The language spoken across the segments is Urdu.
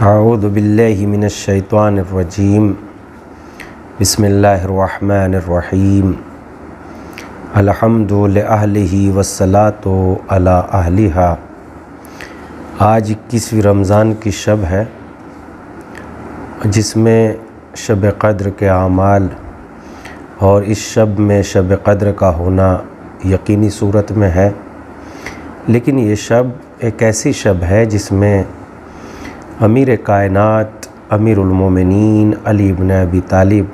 اعوذ باللہ من الشیطان الرجیم بسم اللہ الرحمن الرحیم الحمد لأہلہ والصلاۃ علی اہلہا۔ آج 21ویں رمضان کی شب ہے جس میں شب قدر کے اعمال اور اس شب میں شب قدر کا ہونا یقینی صورت میں ہے، لیکن یہ شب ایک ایسی شب ہے جس میں امیر کائنات امیر المومنین علی بن ابی طالب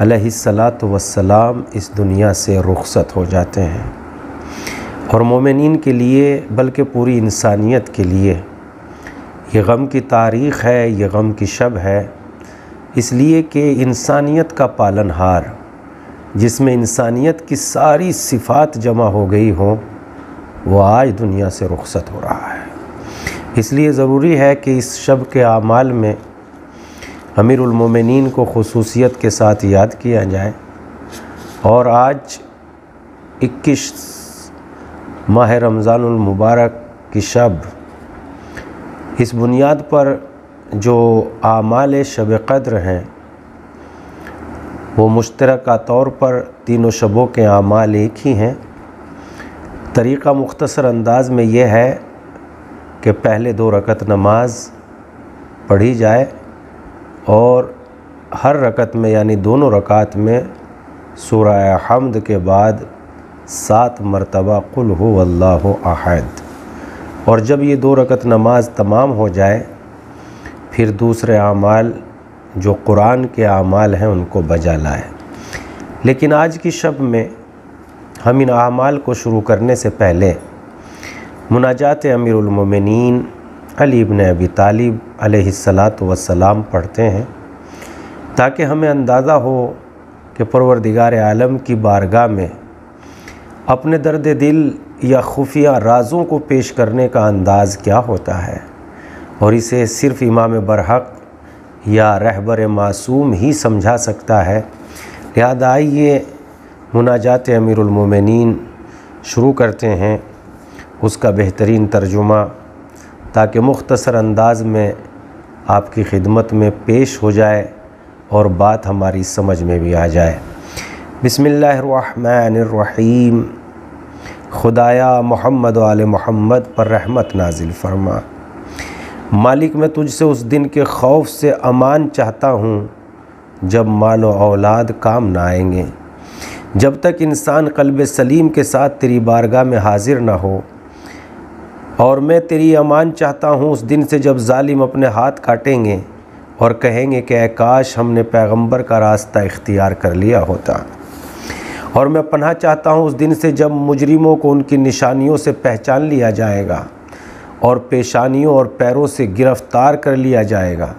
علیہ السلام اس دنیا سے رخصت ہو جاتے ہیں، اور مومنین کے لیے بلکہ پوری انسانیت کے لیے یہ غم کی تاریخ ہے، یہ غم کی شب ہے، اس لیے کہ انسانیت کا پالنہار جس میں انسانیت کی ساری صفات جمع ہو گئی ہوں وہ آج دنیا سے رخصت ہو رہا ہے۔ اس لیے ضروری ہے کہ اس شب کے اعمال میں امیر المومنین کو خصوصیت کے ساتھ یاد کیا جائے، اور آج 21 ماہ رمضان المبارک کی شب اس بنیاد پر جو اعمال شب قدر ہیں وہ مشترکہ طور پر تینوں شبوں کے اعمال ایک ہی ہیں۔ طریقہ مختصر انداز میں یہ ہے کہ پہلے 2 رکعت نماز پڑھی جائے اور ہر رکعت میں یعنی دونوں رکعت میں سورہ حمد کے بعد 7 مرتبہ قل هو اللہ احد، اور جب یہ 2 رکعت نماز تمام ہو جائے پھر دوسرے اعمال جو قرآن کے اعمال ہیں ان کو بجا لائے۔ لیکن آج کی شب میں ہم ان اعمال کو شروع کرنے سے پہلے مناجات امیر المومنین علی بن ابی طالب علیہ السلام پڑھتے ہیں، تاکہ ہمیں اندازہ ہو کہ پروردگار عالم کی بارگاہ میں اپنے درد دل یا خفیہ رازوں کو پیش کرنے کا انداز کیا ہوتا ہے، اور اسے صرف امام برحق یا رہبر معصوم ہی سمجھا سکتا ہے۔ لہذا آئیے مناجات امیر المومنین شروع کرتے ہیں، اس کا بہترین ترجمہ تاکہ مختصر انداز میں آپ کی خدمت میں پیش ہو جائے اور بات ہماری سمجھ میں بھی آ جائے۔ بسم اللہ الرحمن الرحیم۔ خدایا محمد و آل محمد پر رحمت نازل فرما۔ مالک میں تجھ سے اس دن کے خوف سے امان چاہتا ہوں جب مال و اولاد کام نہ آئیں گے، جب تک انسان قلب سلیم کے ساتھ تیری بارگاہ میں حاضر نہ ہو، اور میں تیری امان چاہتا ہوں اس دن سے جب ظالم اپنے ہاتھ کاٹیں گے اور کہیں گے کہ اے کاش ہم نے پیغمبر کا راستہ اختیار کر لیا ہوتا، اور میں پناہ چاہتا ہوں اس دن سے جب مجرموں کو ان کی نشانیوں سے پہچان لیا جائے گا اور پیشانیوں اور پیروں سے گرفتار کر لیا جائے گا،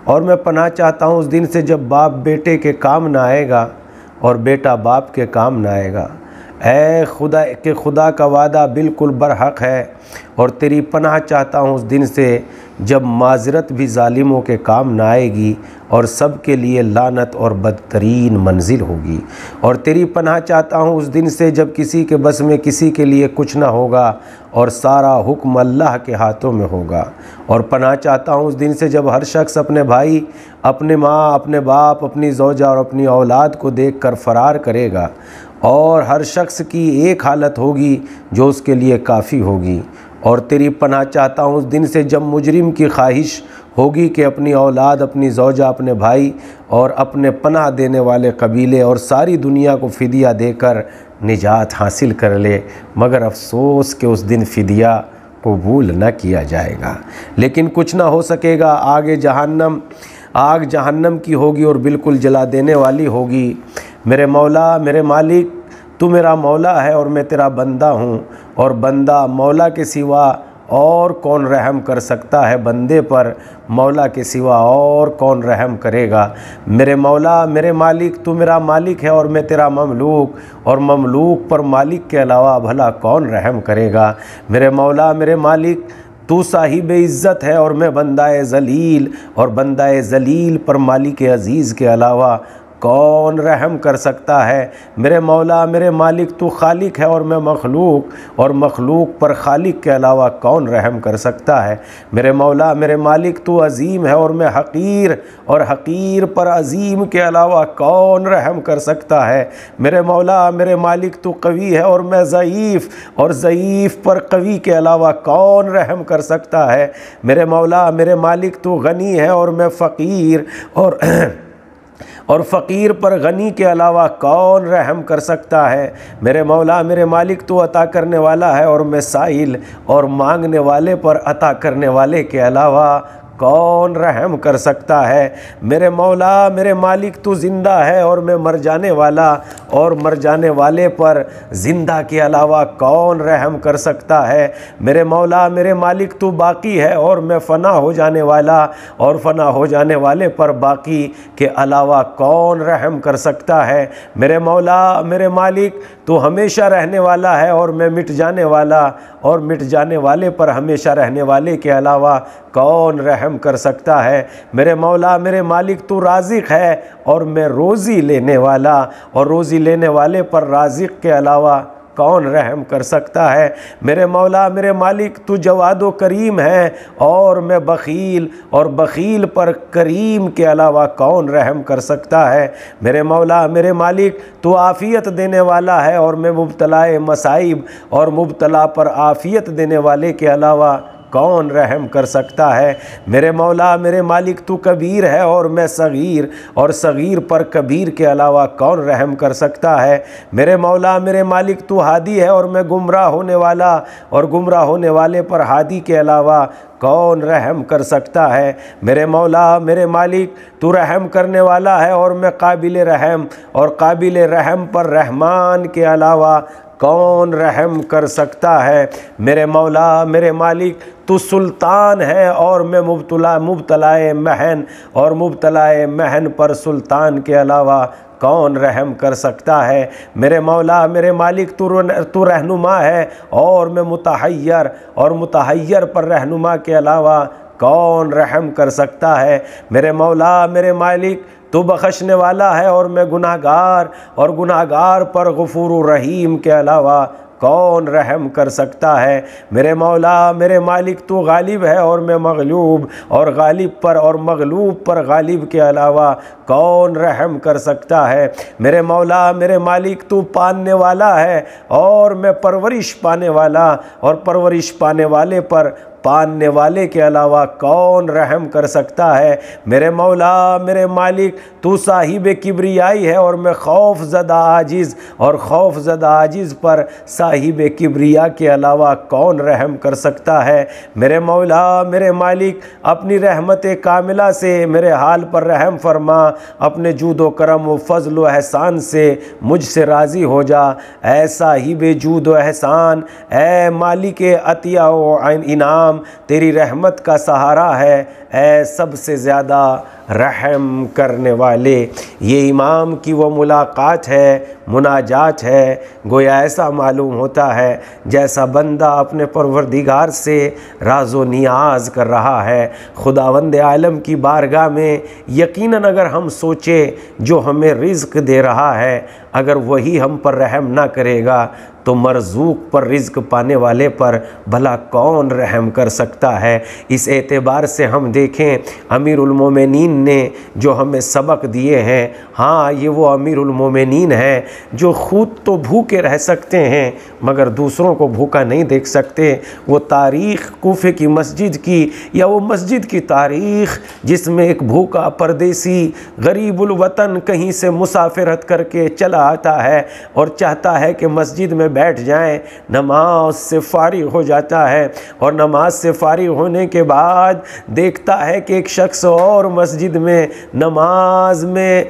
اور میں پناہ چاہتا ہوں اس دن سے جب باپ بیٹے کے کام نہ آئے گا اور بیٹا باپ کے کام نہ آئے گا۔ اے خدا کا وعدہ بالکل برحق ہے، اور تیری پناہ چاہتا ہوں اس دن سے جب معذرت بھی ظالموں کے کام نہ آئے گی اور سب کے لیے لعنت اور بدترین منزل ہوگی، اور تیری پناہ چاہتا ہوں اس دن سے جب کسی کے بس میں کسی کے لیے کچھ نہ ہوگا اور سارا حکم اللہ کے ہاتھوں میں ہوگا، اور پناہ چاہتا ہوں اس دن سے جب ہر شخص اپنے بھائی، اپنے ماں، اپنے باپ، اپنی زوجہ اور اپنی اولاد کو دیکھ کر فرار کرے گا، اور ہر شخص کی ایک حالت ہوگی جو اس کے لیے کافی ہوگی، اور تیری پناہ چاہتا ہوں اس دن سے جب مجرم کی خواہش ہوگی کہ اپنی اولاد، اپنی زوجہ، اپنے بھائی اور اپنے پناہ دینے والے قبیلے اور ساری دنیا کو فدیہ دے کر نجات حاصل کر لے، مگر افسوس کہ اس دن فدیہ قبول نہ کیا جائے گا، لیکن کچھ نہ ہو سکے گا۔ آگ جہنم کی ہوگی اور بالکل جلا دینے والی ہوگی۔ میرے مولا، میرے مالک، تو میرا مولا ہے اور میں تیرا بندہ ہوں، اور بندہ مولا کے سوا اور کون رحم کر سکتا ہے بندے پر، مولا کے سوا اور کون رحم کرے گا۔ میرے مولا، میرے مالک، تو میرا مالک ہے اور میں تیرا مملوک، اور مملوک پر مالک کے علاوہ بھلا کون رحم کرے گا۔ میرے مولا، میرے مالک، تو صاحب عزت ہے اور میں بندہ ذلیل، اور بندہ ذلیل پر مالک عزیز کے علاوہ کون رحم کر سکتا ہے؟ میرے مولا میرے مالک تو خالق ہے اور میں مخلوق، اور مخلوق پر خالق کے علاوہ کون رحم کر سکتا ہے؟ میرے مولا میرے مالک تو عظیم ہے اور میں حقیر، اور حقیر پر عظیم کے علاوہ کون رحم کر سکتا ہے؟ میرے مولا میرے مالک تو قوی ہے اور میں ضعیف، اور ضعیف پر قوی کے علاوہ کون رحم کر سکتا ہے؟ میرے مولا میرے مالک تو غنی ہے اور میں فقیر، اور فقیر پر غنی کے علاوہ کون رحم کر سکتا ہے؟ میرے مولا میرے مالک تو عطا کرنے والا ہے اور میں سائل، اور مانگنے والے پر عطا کرنے والے کے علاوہ کون رحم کر سکتا ہے؟ میرے مولا میرے مالک تو زندہ ہے اور میں مر جانے والا، اور مر جانے والے پر زندہ کے علاوہ کون رحم کر سکتا ہے؟ میرے مولا میرے مالک تو باقی ہے اور میں فنا ہو جانے والا، اور فنا ہو جانے والے پر باقی کے علاوہ کون رحم کر سکتا ہے؟ میرے مولا میرے مالک تو ہمیشہ رہنے والا ہے اور میں مٹ جانے والا، اور مٹ جانے والے پر ہمیشہ رہنے والے کے علاوہ کون رحم کر سکتا ہے؟ میرے مولا میرے مالک تو رازق ہے اور میں روزی لینے والا، اور روزی لینے والے پر رازق کے علاوہ کون رحم کر سکتا ہے؟ میرے مولا میرے مالک تو جواد و کریم ہے اور میں بخیل، اور بخیل پر کریم کے علاوہ کون رحم کر سکتا ہے؟ میرے مولا میرے مالک تو عافیت دینے والا ہے اور میں مبتلا مصائب، اور مبتلا پر عافیت دینے والے کے علاوہ کون رحم کر سکتا ہے؟ میرے مولا میرے مالک تو کبیر ہے اور میں صغیر، اور صغیر پر کبیر کے علاوہ کون رحم کر سکتا ہے؟ میرے مولا میرے مالک تو ہادی ہے اور میں گمراہ ہونے والا، اور گمراہ ہونے والے پر ہادی کے علاوہ کون رحم کر سکتا ہے؟ میرے مولا میرے مالک تو رحم کرنے والا ہے اور میں قابل رحم، اور قابل رحم پر رحمان کے علاوہ کون رحم کر سکتا ہے؟ میرے مولا میرے مالک تو سلطان ہے اور میں مبتلا محن، اور مبتلا محن پر سلطان کے علاوہ کون رحم کر سکتا ہے؟ میرے مولا میرے مالک تو رہنما ہے اور میں متحیر، اور متحیر پر رہنما کے علاوہ کون رحم کر سکتا ہے؟ میرے مولا میرے مالک تو بخشنے والا ہے اور میں گناہ گار، اور گناہ گار پر غفور و رحیم کے علاوہ کون رحم کر سکتا ہے؟ میرے مولا میرے مالک تو غالب ہے اور میں مغلوب، اور غالب پر اور مغلوب پر غالب کے علاوہ کون رحم کر سکتا ہے؟ میرے مولا میرے مالک تو پالنے والا ہے اور میں پرورش پانے والا، اور پرورش پانے والے پر پالنے والے کے علاوہ کون رحم کر سکتا ہے؟ میرے مولا میرے مالک تو صاحب کبریائی ہے اور میں خوف زدہ عاجز، اور خوف زدہ عاجز پر صاحب کبریا کے علاوہ کون رحم کر سکتا ہے؟ میرے مولا میرے مالک اپنی رحمت کاملہ سے میرے حال پر رحم فرما، اپنے جود و کرم و فضل و احسان سے مجھ سے راضی ہو جا۔ اے صاحب جود و احسان، اے مالک عطیہ و انعام، تیری رحمت کا سہارا ہے، اے سب سے زیادہ رحم کرنے والے۔ یہ امام کی وہ ملاقات ہے، مناجات ہے، گویا ایسا معلوم ہوتا ہے جیسا بندہ اپنے پروردگار سے راز و نیاز کر رہا ہے۔ خداوند عالم کی بارگاہ میں یقیناً اگر ہم سوچیں جو ہمیں رزق دے رہا ہے، اگر وہی ہم پر رحم نہ کرے گا تو مرزوق پر رزق پانے والے پر بھلا کون رحم کر سکتا ہے؟ اس اعتبار سے ہم دیکھیں امیر المومنین نے جو ہمیں سبق دیے ہیں، ہاں یہ وہ امیر المومنین ہیں جو خود تو بھوکے رہ سکتے ہیں مگر دوسروں کو بھوکا نہیں دیکھ سکتے۔ وہ تاریخ کوفے کی مسجد کی، یا وہ مسجد کی تاریخ جس میں ایک بھوکا پردیسی غریب الوطن کہیں سے مسافرت کر کے چلا آتا ہے اور چاہتا ہے کہ مسجد میں بیٹھ جائیں، نماز سے فارغ ہو جاتا ہے، اور نماز سے فارغ ہونے کے بعد دیکھتا ہے کہ ایک شخص اور مسجد میں نماز میں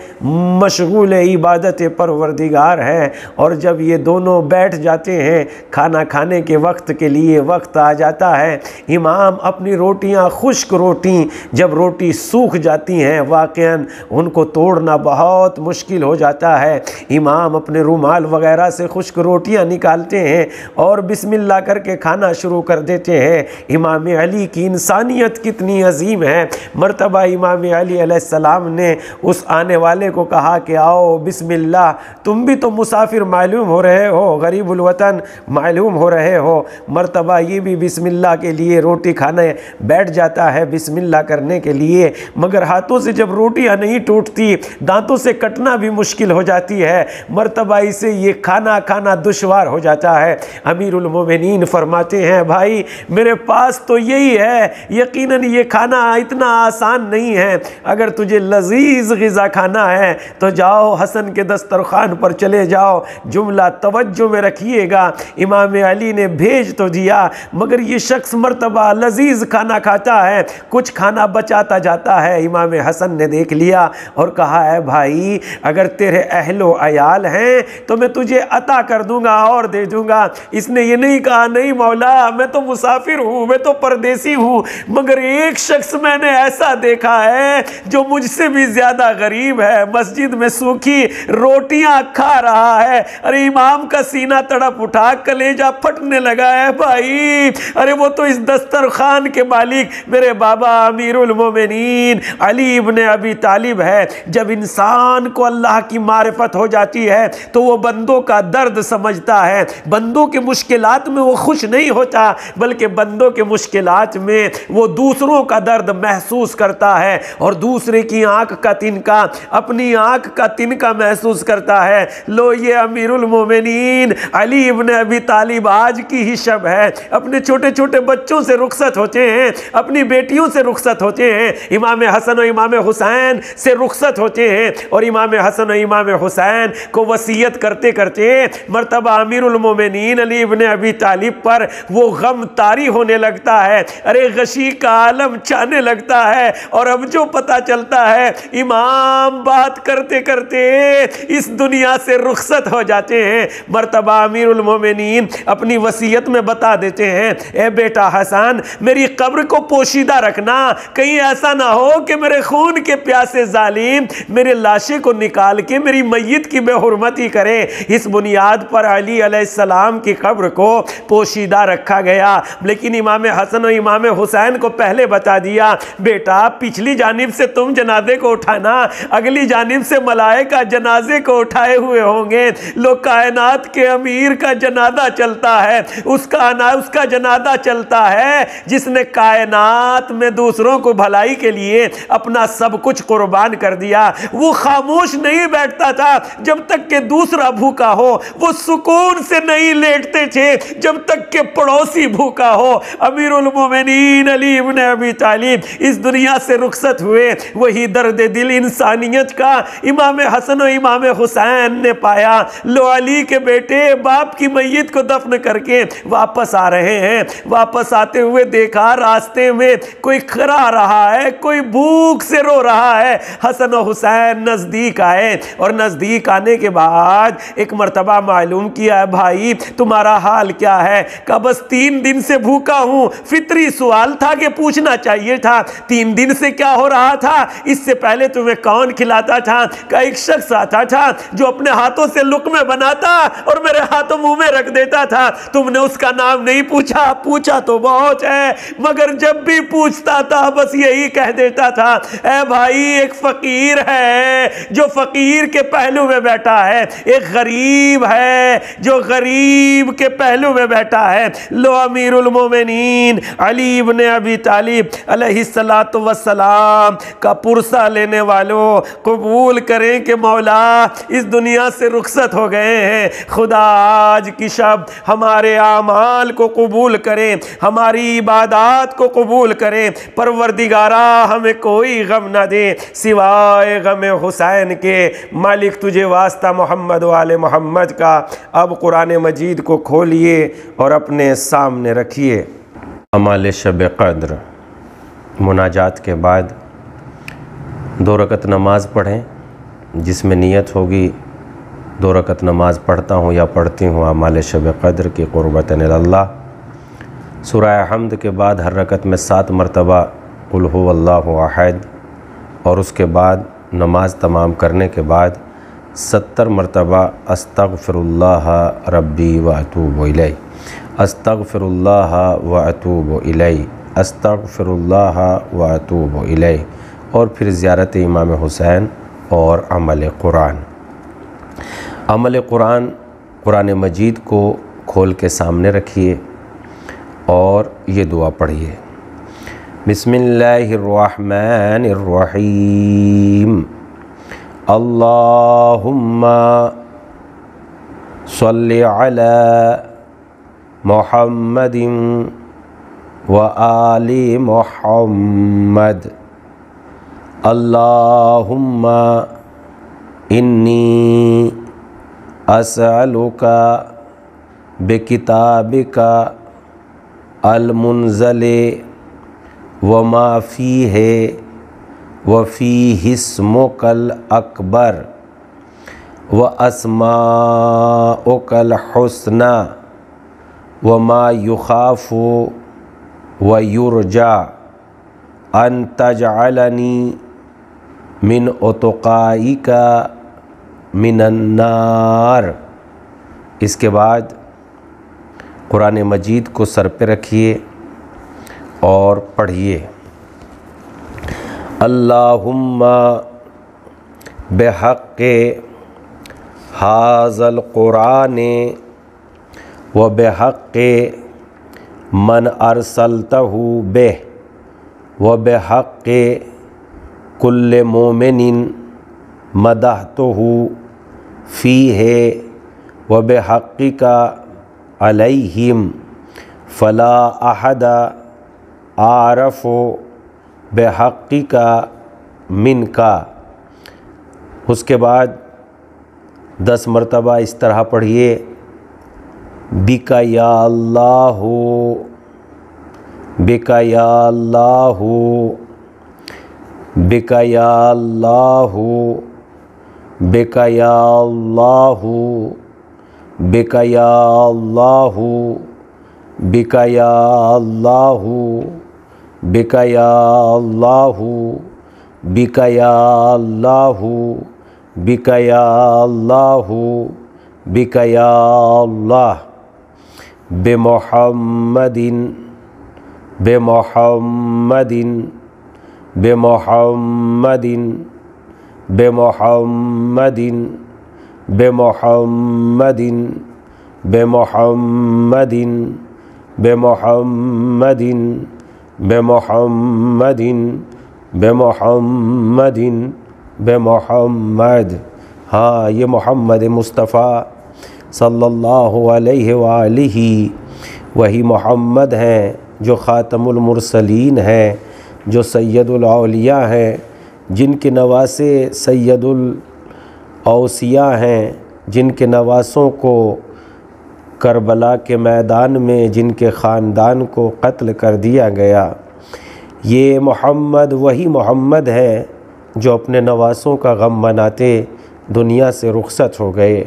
مشغول عبادت پروردگار ہے، اور جب یہ دونوں بیٹھ جاتے ہیں کھانا کھانے کے وقت کے لیے وقت آ جاتا ہے، امام اپنی روٹیاں خشک روٹی جب روٹی سوکھ جاتی ہیں واقعاً ان کو توڑنا بہت مشکل ہو جاتا ہے، امام اپنے رومال وغیرہ سے خشک روٹیاں نکالتے ہیں اور بسم اللہ کر کے کھانا شروع کر دیتے ہیں۔ امام علی کی انسانیت کتنی عظیم ہے۔ مرتبہ امام علی علیہ السلام نے اس آنے والے کو کہا کہ آؤ بسم اللہ، تم بھی تو مسافر معلوم ہو رہے ہو، غریب الوطن معلوم ہو رہے ہو۔ مرتبہ یہ بھی بسم اللہ کے لیے روٹی کھانے بیٹھ جاتا ہے بسم اللہ کرنے کے لیے، مگر ہاتھوں سے جب روٹیاں نہیں ٹوٹتی، دانتوں سے کٹنا بھی مشکل ہو جاتی ہے، مرتبہ اسے یہ کھانا دشوار ہو جاتا ہے۔ امیر المومنین فرماتے ہیں بھائی میرے پاس تو یہی ہے، یقیناً یہ کھانا اتنا آسان نہیں ہے، اگر تجھے لذیذ غذا کھانا ہے تو جاؤ حسن کے دسترخوان پر چلے جاؤ۔ جملہ توجہ میں رکھیے گا، امام علی نے بھیج تو دیا مگر یہ شخص مرتبہ لذیذ کھانا کھاتا ہے، کچھ کھانا بچاتا جاتا ہے۔ امام حسن نے دیکھ لیا اور کہا ہے بھائی اگر تیرے اہل و عیال ہیں تو میں تجھے عطا کر دوں گا اور دے دوں گا۔ اس نے یہ نہیں کہا نہیں مولا میں تو مسافر ہوں، میں تو پردیسی ہوں، مگر ایک شخص میں نے ایسا دیکھا ہے جو مجھ سے بھی زیادہ غریب ہے، مسجد میں سوکھی روٹیاں کھا رہا ہے۔ ارے امام کا سینہ تڑپ اٹھا، کلیجہ پھٹنے لگا ہے بھائی، ارے وہ تو اس دسترخوان کے مالک میرے بابا امیر المومنین علی ابن ابی طالب ہے۔ جب انسان کو اللہ کی معرفت ہو جاتی ہے تو وہ بندوں کا درد سمجھتا ہے، بندوں کے مشکلات میں وہ خوش نہیں ہوتا بلکہ بندوں کے مشکلات میں وہ دوسروں کا درد محسوس کرتا ہے اور دوسرے کی آنکھ کا تنکا اپنی آنکھ کا تنکا محسوس کرتا ہے۔ لو یہ امیر المومنین علی ابن ابی طالب آج کی ہی شب ہے، اپنے چھوٹے چھوٹے بچوں سے رخصت ہوتے ہیں، اپنی بیٹیوں سے رخصت ہوتے ہیں، امام حسن و امام حسین سے رخصت ہوتے ہیں اور امام حسن و امام حسین کو وصیت کرتے کرتے مرتبہ امیر المومنین علی ابن ابی طالب پر وہ غم طاری ہونے لگتا ہے، ارے غشی کا عالم چھانے لگتا ہے۔ اور اب جو پتہ چلتا ہے امام بات کرتے کرتے اس دنیا سے رخصت ہو جاتے ہیں، مرتبہ امیر المومنین اپنی وصیت میں بتا دیتے ہیں اے بیٹا حسن میری قبر کو پوشیدہ رکھنا، کہیں ایسا نہ ہو کہ میرے خون کے پیاسے ظالم میرے لاشے کو نکال کے میری میت کی بے حرمتی کرے۔ اس بنیاد پر علی علیہ السلام کی قبر کو پوشیدہ رکھا گیا، لیکن امام حسن و امام حسین کو پہلے بتا دیا بیٹا پچھلی جانب سے تم جنازے کو اٹھانا، اگلی جانب سے ملائکہ جنازے کو اٹھائے ہوئے ہوں گے، لوگ کائنات کے امیر کا جنازہ چلتا ہے، اس کا جنازہ چلتا ہے جس نے کائنات میں دوسروں کو بھلائی کے لیے اپنا سب کچھ قربان کر دیا۔ وہ خاموش نہیں بیٹھتا تھا جب تک کہ دوسرا بھوکا ہو، وہ سکون سے نہیں لیٹتے تھے جب تک کہ پڑوسی بھوکا ہو۔ امیر المومنین علی ابن ابی طالب اس دنیا سے رخصت ہوئے، وہی درد دل انسانیت کا امام حسن و امام حسین نے پایا۔ لو علی کے بیٹے باپ کی میت کو دفن کر کے واپس آ رہے ہیں، واپس آتے ہوئے دیکھا راستے میں کوئی کھرا رہا ہے، کوئی بھوک سے رو رہا ہے۔ حسن و حسین نزدیک آئے اور نزدیک آنے کے بعد ایک مرتبہ معلوم کیا ہے بھائی تمہارا حال کیا ہے؟ کہا بس 3 دن سے بھوکا ہوں۔ فطری سوال تھا کہ پوچھنا چاہیے تھا 3 دن سے کیا ہو رہا تھا، اس سے پہلے تمہیں کون کھلاتا تھا؟ کہا ایک شخص آتا تھا جو اپنے ہاتھوں سے لقمے بناتا اور میرے ہاتھوں منہ میں رکھ دیتا تھا، تم نے اس کا نام نہیں پوچھا، پوچھا تو بہت ہے مگر جب بھی پوچھتا تھا بس یہی کہہ دیتا تھا اے بھائی ایک فقیر ہے جو فقیر کے پہلو میں بیٹھا ہے، ایک غریب ہے جو غریب کے پہلو میں بیٹھا ہے۔ لو امیر المومنین علی ابن ابی طالب علیہ السلام کا پرسہ لینے والوں قبول کریں کہ مولا اس دنیا سے رخصت ہو گئے ہیں، خدا آج کی شب ہمارے اعمال کو قبول کریں، ہماری عبادات کو قبول کریں، پروردگارہ ہمیں کوئی غم نہ دے سوائے غم حسین کے۔ مالک تجھے واسطہ محمد و آل محمد کا۔ اب قرآن مجید کو کھولیے اور اپنے سامنے رکھیے۔ اعمال شب قدر، مناجات کے بعد 2 رکعت نماز پڑھیں جس میں نیت ہوگی 2 رکعت نماز پڑھتا ہوں یا پڑھتی ہوں اعمال شب قدر کی قربتاً اللہ۔ سورہ حمد کے بعد ہر رکعت میں 7 مرتبہ قل هو اللہ احد، اور اس کے بعد نماز تمام کرنے کے بعد 70 مرتبہ استغفراللہ ربی و اتوب الیہ، استغفراللہ و اتوب الیہ، استغفراللہ و اتوب الیہ، اور پھر زیارت امام حسین اور عمل قرآن۔ عمل قرآن، قرآن مجید کو کھول کے سامنے رکھیے اور یہ دعا پڑھیے۔ بسم اللہ الرحمن الرحیم، اللہم صلی علی محمد و آل محمد، اللہم انی اسألک بکتابک المنزل وما فیہ وفیہ اسمک الاکبر واسماؤک الحسنى وما یخاف ویرجى ان تجعلنی من اتقائک من النار۔ اس کے بعد قرآن مجید کو سر پہ رکھیے اور پڑھیے۔ اللہم بحق ھذا القرآن و بحق من ارسلتہ بہ و بحق کل مومن مدحتہ فیہ و بحقک علیہم فلا احد اعرف بحقک منک۔ اس کے بعد 10 مرتبہ اس طرح پڑھیے، بک یا اللہ، بک یا اللہ، بک یا اللہ، بک یا اللہ، بک یا اللہ، بک یا اللہ، بک یا اللہ، بک یا اللہ، بک یا اللہ، بک یا اللہ، بمحمد بمحمد بمحمد بمحمد بمحمد بمحمد بمحمد بمحمد بمحمد بمحمد۔ ہاں، یہ محمد مصطفیٰ صلی اللہ علیہ وآلہ وہی محمد ہیں جو خاتم المرسلین ہیں، جو سید الاولیاء ہیں، جن کے نواسے سید الاوصیاء ہیں، جن کے نواسوں کو کربلا کے میدان میں جن کے خاندان کو قتل کر دیا گیا۔ یہ محمد وہی محمد ہے جو اپنے نواسوں کا غم مناتے دنیا سے رخصت ہو گئے۔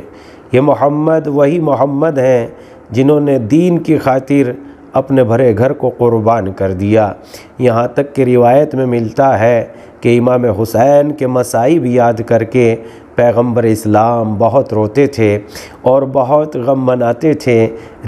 یہ محمد وہی محمد ہیں جنہوں نے دین کی خاطر اپنے بھرے گھر کو قربان کر دیا۔ یہاں تک کہ روایت میں ملتا ہے کہ امام حسین کے مصائب یاد کر کے پیغمبر اسلام بہت روتے تھے اور بہت غم مناتے تھے۔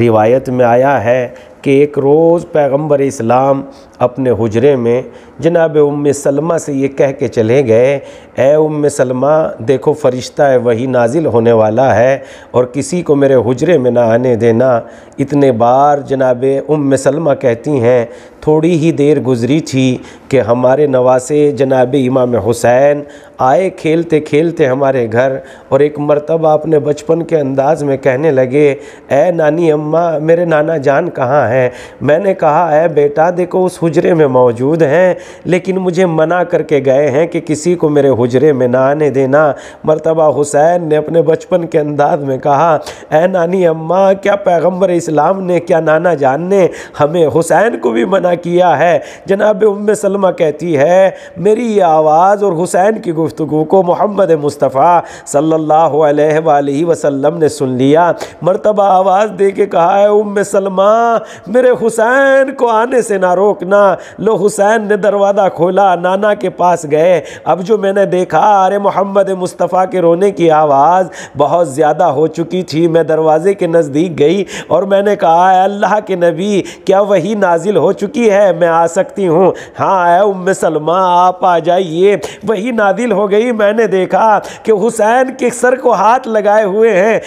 روایت میں آیا ہے کہ ایک روز پیغمبر اسلام اپنے حجرے میں جناب ام سلمہ سے یہ کہہ کے چلے گئے، اے ام سلمہ، دیکھو فرشتہ وہی نازل ہونے والا ہے اور کسی کو میرے حجرے میں نہ آنے دینا۔ اتنے بار جناب ام سلمہ کہتی ہیں تھوڑی ہی دیر گزری تھی کہ ہمارے نواسے جناب امام حسین آئے کھیلتے کھیلتے ہمارے گھر، اور ایک مرتبہ اپنے بچپن کے انداز میں کہنے لگے، اے نانی اماں، میرے نانا جان کہاں ہیں؟ میں نے کہا، اے بیٹا دیکھو اس حجرے میں موجود ہیں، لیکن مجھے منع کر کے گئے ہیں کہ کسی کو میرے حجرے میں نہ آنے دینا۔ مرتبہ حسین نے اپنے بچپن کے انداز میں کہا، اے نانی اماں، کیا پیغمبر اسلام نے، کیا نانا جان نے ہمیں حسین کو بھی منع کیا ہے؟ جناب ام سلمہ کہتی ہے میری یہ آواز اور حسین کی گفتگو کو محمد مصطفیٰ صلی اللہ علیہ وآلہ وسلم نے سن لیا۔ مرتبہ آواز دے کے کہا، اے ام سلمہ، میرے حسین کو آنے سے نہ روکنا، نانا. لو حسین نے دروازہ کھولا, نانا کے پاس گئے. اب جو میں نے دیکھا, ارے محمد مصطفیٰ کے رونے کی آواز بہت زیادہ ہو چکی تھی. میں دروازے کے نزدیک گئی اور میں نے کہا, اے اللہ کے نبی, کیا وحی نازل ہو چکی ہے؟ میں آ سکتی ہوں؟ ہاں اے ام سلمہ, آپ آ جائیے. وحی نازل ہو گئی. میں نے دیکھا کہ حسین کے سر کو ہاتھ لگائے ہوئے ہیں,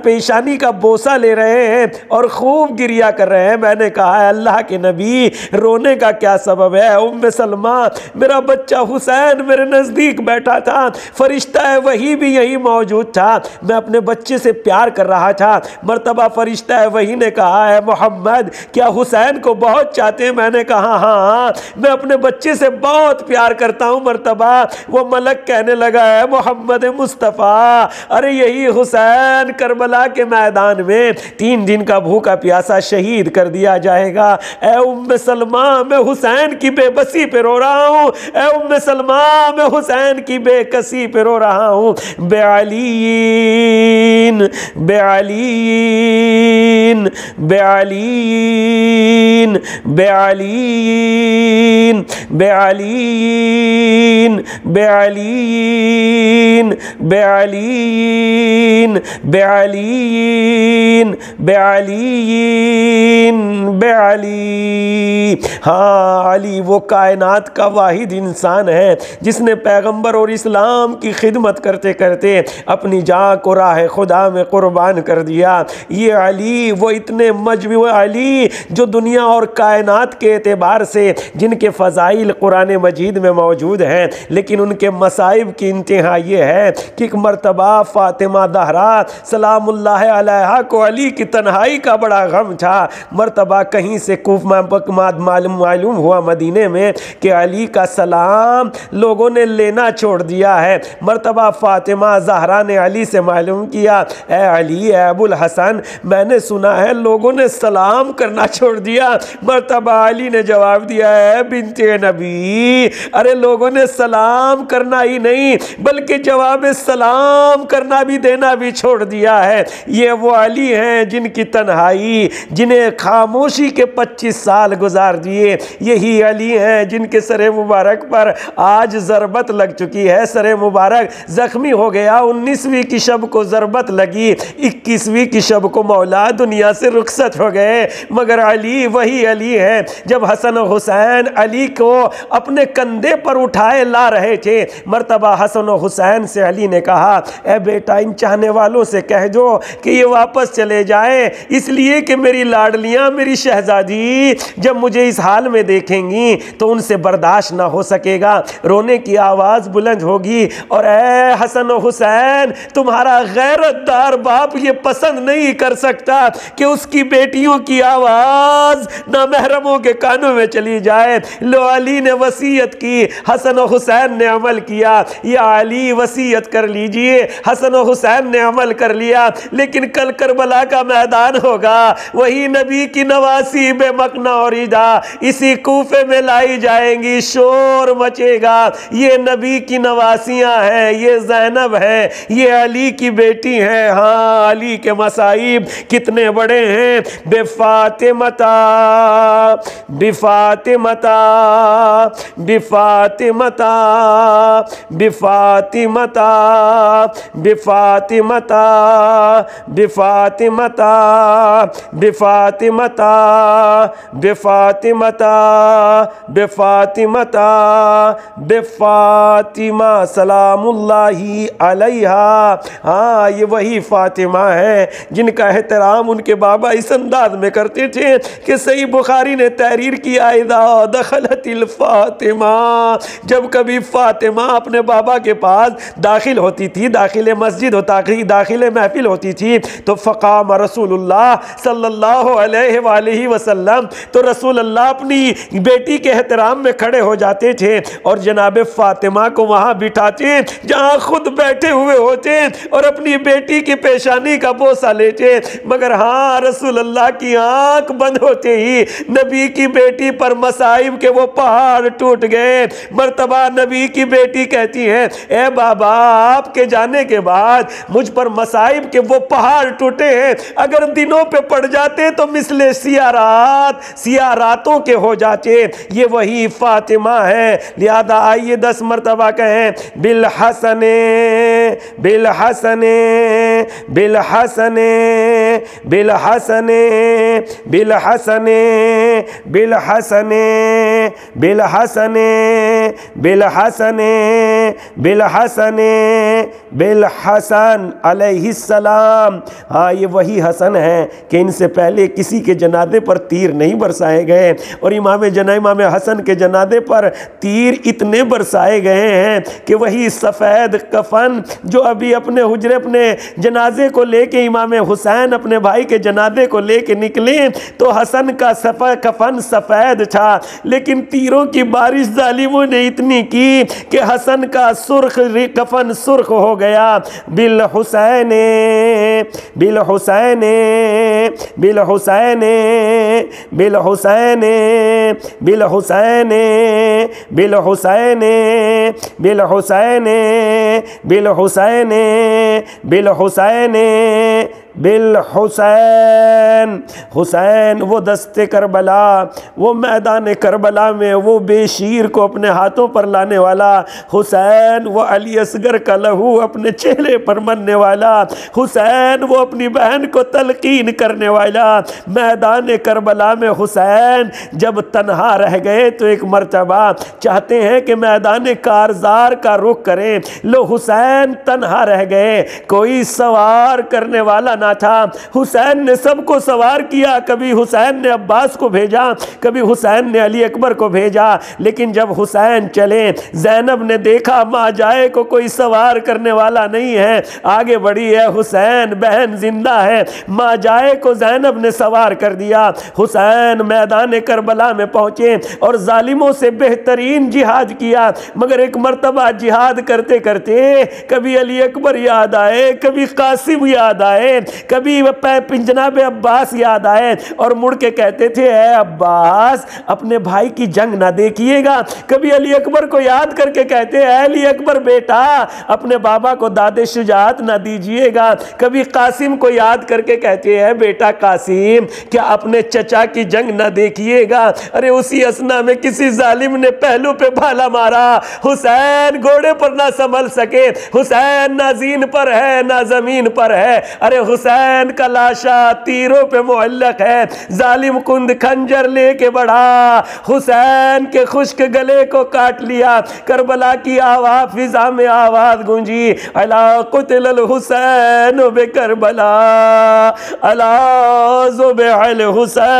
پیشانی کا بوسہ لے رہے ہیں اور خوب گریا کر رہے ہیں. میں نے کہا, اے اللہ کے نبی, رونے کا کیا سبب ہے؟ ام سلمہ, میرا بچہ حسین میرے نزدیک بیٹھا تھا, فرشتہ وحی بھی یہی موجود تھا, میں اپنے بچے سے پیار کر رہا تھا. مرتبہ فرشتہ وحی نے کہا, اے محمد, کیا حسین کو بہت چاہتے ہیں؟ میں نے کہا, ہاں, میں اپنے بچے سے بہت پیار کرتا ہوں. مرتبہ وہ ملک کہنے لگا, اے محمد مصطفیٰ, ارے یہی حسین کربلا کے میدان میں 3 دن کا بھوکا پیاسا شہید کر دیا جائے گا. اے ام سلمہ, میں حسین کی بے بسی پہ رو رہا ہوں. اے ام سلمہ, میں حسین کی بے کسی پہ رو رہا ہوں. بے علیین, بے علیین, بے علیین, بے علیین, بے علیین, بے علیین, بے علیین, بے علیین, بے علیین, بے علی. ہاں, علی وہ کائنات کا واحد انسان ہے جس نے پیغمبر اور اسلام کی خدمت کرتے کرتے اپنی جان کو راہ خدا میں قربان کر دیا. یہ علی وہ اتنے مجموع علی جو دنیا اور کائنات کے اعتبار سے جن کے فضائل قرآن مجید میں موجود ہیں, لیکن ان کے مصائب کی انتہا یہ ہے کہ ایک مرتبہ فاطمہ زہرا سلام اللہ علیہا کو علی کی تنہائی کا بڑا غم تھا. مرتبہ کہیں سے معلوم ہوا مدینے میں کہ علی کا سلام لوگوں نے لینا چھوڑ دیا ہے. مرتبہ فاطمہ زہرا نے علی سے معلوم کیا, اے علی, اے ابو الحسن, میں نے سنا ہے لوگوں نے سلام کرنا چھوڑ دیا. مرتبہ علی نے جواب دیا, اے بنت نبی, ارے لوگوں نے سلام کرنا ہی نہیں بلکہ جواب سلام کرنا بھی دینا بھی چھوڑ دیا ہے. یہ وہ علی ہیں جن کی تنہائی, جنہیں خاموشی کے 25 سال گزار دیے. یہی علی ہیں جن کے سر مبارک پر آج ضربت لگ چکی ہے. سر مبارک زخمی ہو گیا, 19ویں کی شب کو ضربت لگی, 21ویں کی شب کو مولا دنیا سے رخصت ہو گئے. مگر علی وہی علی ہیں. جب حسن و حسین علی کو اپنے کندھے پر اٹھائے لا رہے تھے, مرتبہ حسن و حسین سے علی نے کہا, اے بیٹا, ان چاہنے والوں سے کہہ دو کہ یہ واپس چلے جائیں, اس لیے کہ میری لاڈلیاں, میری شہزادی جب مجھے اس حال میں دیکھیں گی تو ان سے برداشت نہ ہو سکے گا. رونے کی آواز بلند ہوگی, اور اے حسن و حسین, تمہارا غیرت دار باپ یہ پسند نہیں کر سکتا کہ اس کی بیٹیوں کی آواز نامحرموں کے کانوں میں چلی جائے. لو, علی نے وصیت کی, حسن و حسین نے عمل کیا. یا علی, وصیت کر لیجئے. حسن و حسین نے عمل کر لیا, لیکن کل کربلا کا میدان ہوگا, وہی نبی کی نواسی بے مقنا اور ادا اسی کوفے میں لائی جائیں گی, شور مچے گا. یہ نبی کی نواسیاں ہیں, یہ زینب ہے, یہ علی کی بیٹی ہیں. ہاں, علی کے مصائب کتنے بڑے ہیں. بے فاطمتا, بے فاطمتا, بے فاطمتا, بے فاطمتا, بے فاطمتا, بے فاطمتا, بے فاطمتا, بے فاطمتا, بے فاطمتا, بے فاطمہ سلام اللہ علیہا. ہاں, یہ وہی فاطمہ ہے جن کا احترام ان کے بابا اس انداز میں کرتے تھے کہ صحیح بخاری نے تحریر کیا, اذا دخلت الفاطمہ, جب کبھی فاطمہ اپنے بابا کے پاس داخل ہوتی تھی, داخل مسجد ہوتا تھی, داخل محفل ہوتی تھی, تو فقام رسول اللہ صلی اللہ علیہ وآلہ وسلم, تو رسول اللہ اپنی بیٹی کے احترام میں کھڑے ہو جاتے تھے اور جناب فاطمہ کو وہاں بٹھاتے جہاں خود بیٹھے ہوئے ہوتے اور اپنی بیٹی کی پیشانی کا بوسہ لیتے. مگر ہاں, رسول اللہ کی آنکھ بند ہوتے ہی نبی کی بیٹی پر مصائب کے وہ پہاڑ ٹوٹ گئے. مرتبہ نبی کی بیٹی کہتی ہیں, اے بابا, آپ کے جانے کے بعد مجھ پر مصائب کے وہ پہاڑ ٹوٹے ہیں, اگر دنوں پہ پڑ جاتے تو مثل سیاہ راتوں والوں کے ہو جاتے، یہ وہی فاطمہ ہے۔ لہذا آئیے 10 مرتبہ کہیں بالحسن بالحسن بالحسن بالحسن بالحسن بالحسن بالحسن بالحسن بالحسن بالحسن علیہ السلام۔ ہاں یہ وہی حسن ہے کہ ان سے پہلے کسی کے جنازے پر تیر نہیں برسائے گئے، اور امام حسن کے جنازے پر تیر اتنے برسائے گئے ہیں کہ وہی سفید کفن جو ابھی اپنے حجرے اپنے جنازے کو لے کے امام حسین اپنے بھائی کے جنازے کو لے کے نکلے تو حسن کا کفن سفید تھا، لیکن تیروں کی بارش ظالموں نے اتنی کی کہ حسن کا سرخ کفن سرخ ہو گیا۔ بالحسین بالحسین بالحسین بالحسین بالحسین بالحسین بالحسین بالحسین بالحسین بالحسین۔ حسین وہ دست کربلا، وہ میدان کربلا میں وہ بے شیر کو اپنے ہاتھوں پر لانے والا حسین، وہ علی اصغر کا لہو اپنے چہرے پر مرنے والا حسین، وہ اپنی بہن کو تلقین کرنے والا۔ میدان کربلا میں حسین جب تنہا رہ گئے تو ایک مرتبہ چاہتے ہیں کہ میدان کارزار کا رخ کریں، لو حسین تنہا رہ گئے، کوئی سوار کرنے والا نہ تھا۔ حسین نے سب کو سوار کیا، کبھی حسین نے عباس کو بھیجا، کبھی حسین نے علی اکبر کو بھیجا، لیکن جب حسین چلے زینب نے دیکھا ماں جائے کو کوئی سوار کرنے والا نہیں ہے، آگے بڑھی ہے حسین، بہن زندہ ہے، ماں جائے کو زینب نے سوار کر دیا۔ حسین میدان کربلا میں پہنچے اور ظالموں سے بہترین جہاد کیا، مگر ایک مرتبہ جہاد کرتے کرتے کبھی علی اکبر یاد آئے، کبھی قاسم یاد آئے، کبھی جناب عباس یاد آئے، اور مڑ کے کہتے تھے اے عباس اپنے بھائی کی جنگ نہ دیکھیے گا۔ کبھی علی اکبر کو یاد کر کے کہتے اے علی اکبر بیٹا اپنے بابا کو داد شجاعت نہ دیجیے گا۔ کبھی قاسم کو یاد کر کے کہتے ہیں بیٹا قاسم کیا اپنے چچا کی جنگ نہ دیکھیے گا۔ ارے اسی اثنا میں کسی ظالم نے پہلو پہ بھالا مارا، حسین گھوڑے پر نہ سنبھل سکے، حسین نہ زین پر ہے نہ زمین پر ہے، ارے حسین کا لاشا تیروں پہ معلق ہے، ظالم کند خنجر لے کے بڑھا، حسین کے خشک گلے کو کاٹ لیا۔ کربلا کی آواز فضا میں آواز گونجی، الا قتل الحسین بکربلا الا ذبح الحسین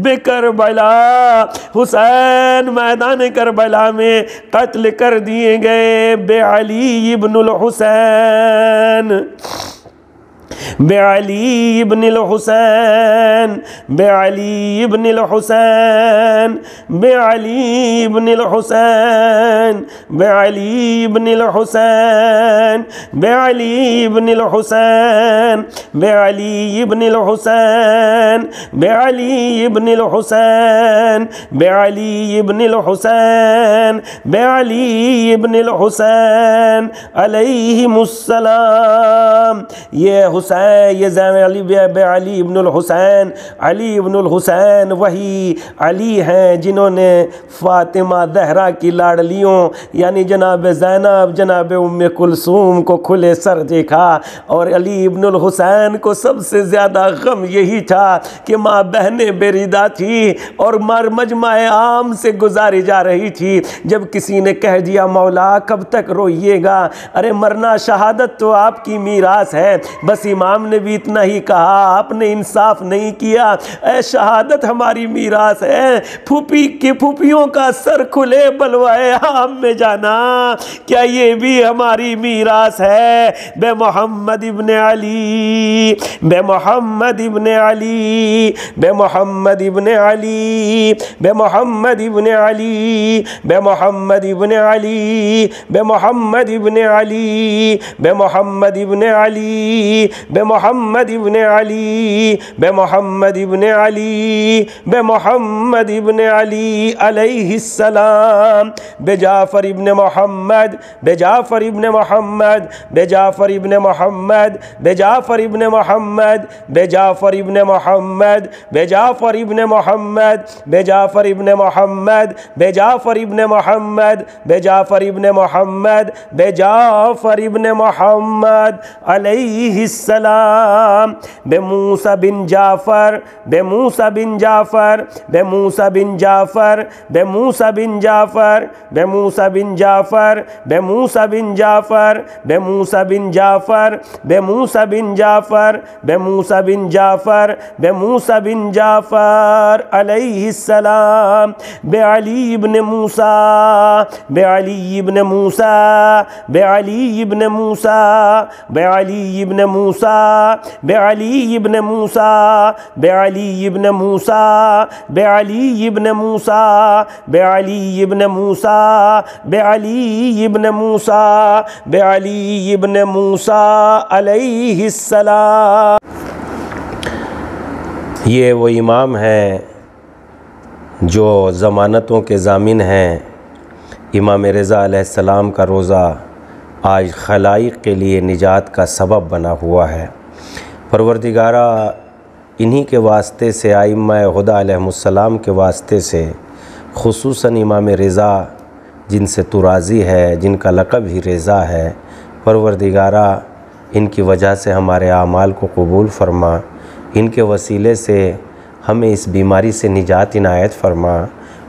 بکربلا۔ حسین میدان کربلا میں قتل کر دیے گئے بعلی ابن الحسین، بعلی ابن الحسین، بعلی ابن الحسین، بعلی ابن الحسین، بعلی ابن الحسین، بعلی ابن الحسین، بعلی ابن الحسین، بعلی ابن الحسین، بعلی ابن الحسین، بعلی ابن الحسین علیہم السلام۔ یہ حسین یہ زین علی علی ابن الحسین، علی ابن الحسین وہی علی ہیں جنہوں نے فاطمہ زہرا کی لاڈلیوں یعنی جناب زینب جناب ام کلثوم کو کھلے سر دیکھا، اور علی ابن الحسین کو سب سے زیادہ غم یہی تھا کہ ماں بہنیں بیریدہ تھی اور مجمع عام سے گزاری جا رہی تھی۔ جب کسی نے کہہ دیا مولا کب تک روئیے گا، ارے مرنا شہادت تو آپ کی میراث ہے، بس امام نے بھی اتنا ہی کہا آپ نے انصاف نہیں کیا، اے شہادت ہماری میراث ہے، پھوپھی کی پھوپھیوں کا سر کھلے بلوائے عام میں جانا کیا یہ بھی ہماری میراث ہے؟ بے محمد ابن علی، بے محمد ابن علی، بے محمد ابن علی، بے محمد ابن علی، بے محمد ابن علی، بے محمد ابن علی، بے محمد ابن علی، بمحمد ابن علی بمحمد ابن علی بمحمد ابن علی علیہ السلام بجعفر ابن محمد بجعفر ابن محمد بجعفر ابن محمد بجعفر ابن محمد بجعفر ابن محمد بجعفر ابن محمد بجعفر ابن محمد بجعفر ابن محمد بجعفر ابن محمد بجعفر ابن محمد علیہ السلام بموسیٰ بن جعفر بموسیٰ بن جعفر بموسیٰ بن جعفر بموسیٰ بن جعفر بموسیٰ بن جعفر بموسیٰ بن جعفر بموسیٰ بن جعفر بموسیٰ بن جعفر بموسیٰ بن جعفر بموسیٰ بن جعفر علیہ السلام بعلی ابن موسیٰ بعلی ابن موسیٰ بعلی ابن موسیٰ بعلی ابن موسیٰ بعلی ابن موسیٰ بعلی ابن موسیٰ بعلی ابن موسیٰ بعلی ابن موسیٰ بعلی ابن موسیٰ بعلی ابن موسیٰ علیہ السلام۔ یہ وہ امام ہیں جو ضمانتوں کے ضامن ہیں۔ امام رضا علیہ السلام کا روزہ آج خلائق کے لیے نجات کا سبب بنا ہوا ہے۔ پروردگارہ انہی کے واسطے سے، ائمہ ہدیٰ علیہ السلام کے واسطے سے، خصوصاً امام رضا جن سے تو راضی ہے، جن کا لقب ہی رضا ہے، پروردگارہ ان کی وجہ سے ہمارے اعمال کو قبول فرما، ان کے وسیلے سے ہمیں اس بیماری سے نجات عنایت فرما۔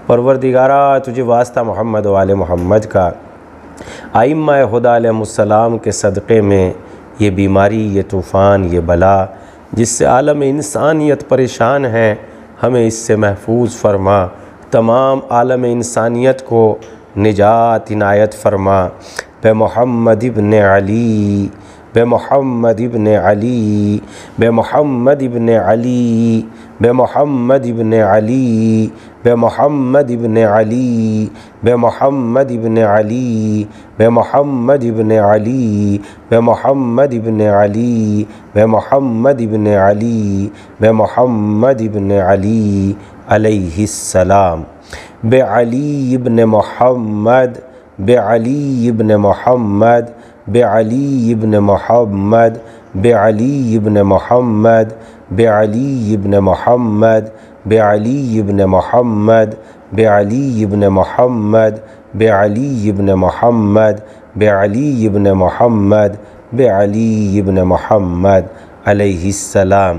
پروردگارہ تجھے واسطہ محمد و آل محمد کا، ائمہ ہدیٰ علیہ السلام کے صدقے میں یہ بیماری، یہ طوفان، یہ بلا جس سے عالم انسانیت پریشان ہے، ہمیں اس سے محفوظ فرما، تمام عالم انسانیت کو نجات عنایت فرما۔ بے محمد ابن علی بے محمد ابن علی بے محمد ابن علی بے محمد ابن علی بے محمد ابن علی بے محمد ابن علی بے محمد ابن علی بے محمد ابن علی بے محمد ابن علی بے محمد ابن علی علیہ السلام بعلی ابن محمد بعلی ابن محمد بعلی ابن محمد بعلی ابن محمد بعلی ابن محمد بعلی ابن محمد بعلی ابن محمد بعلی ابن محمد بعلی ابن محمد بعلی ابن محمد علیہ السلام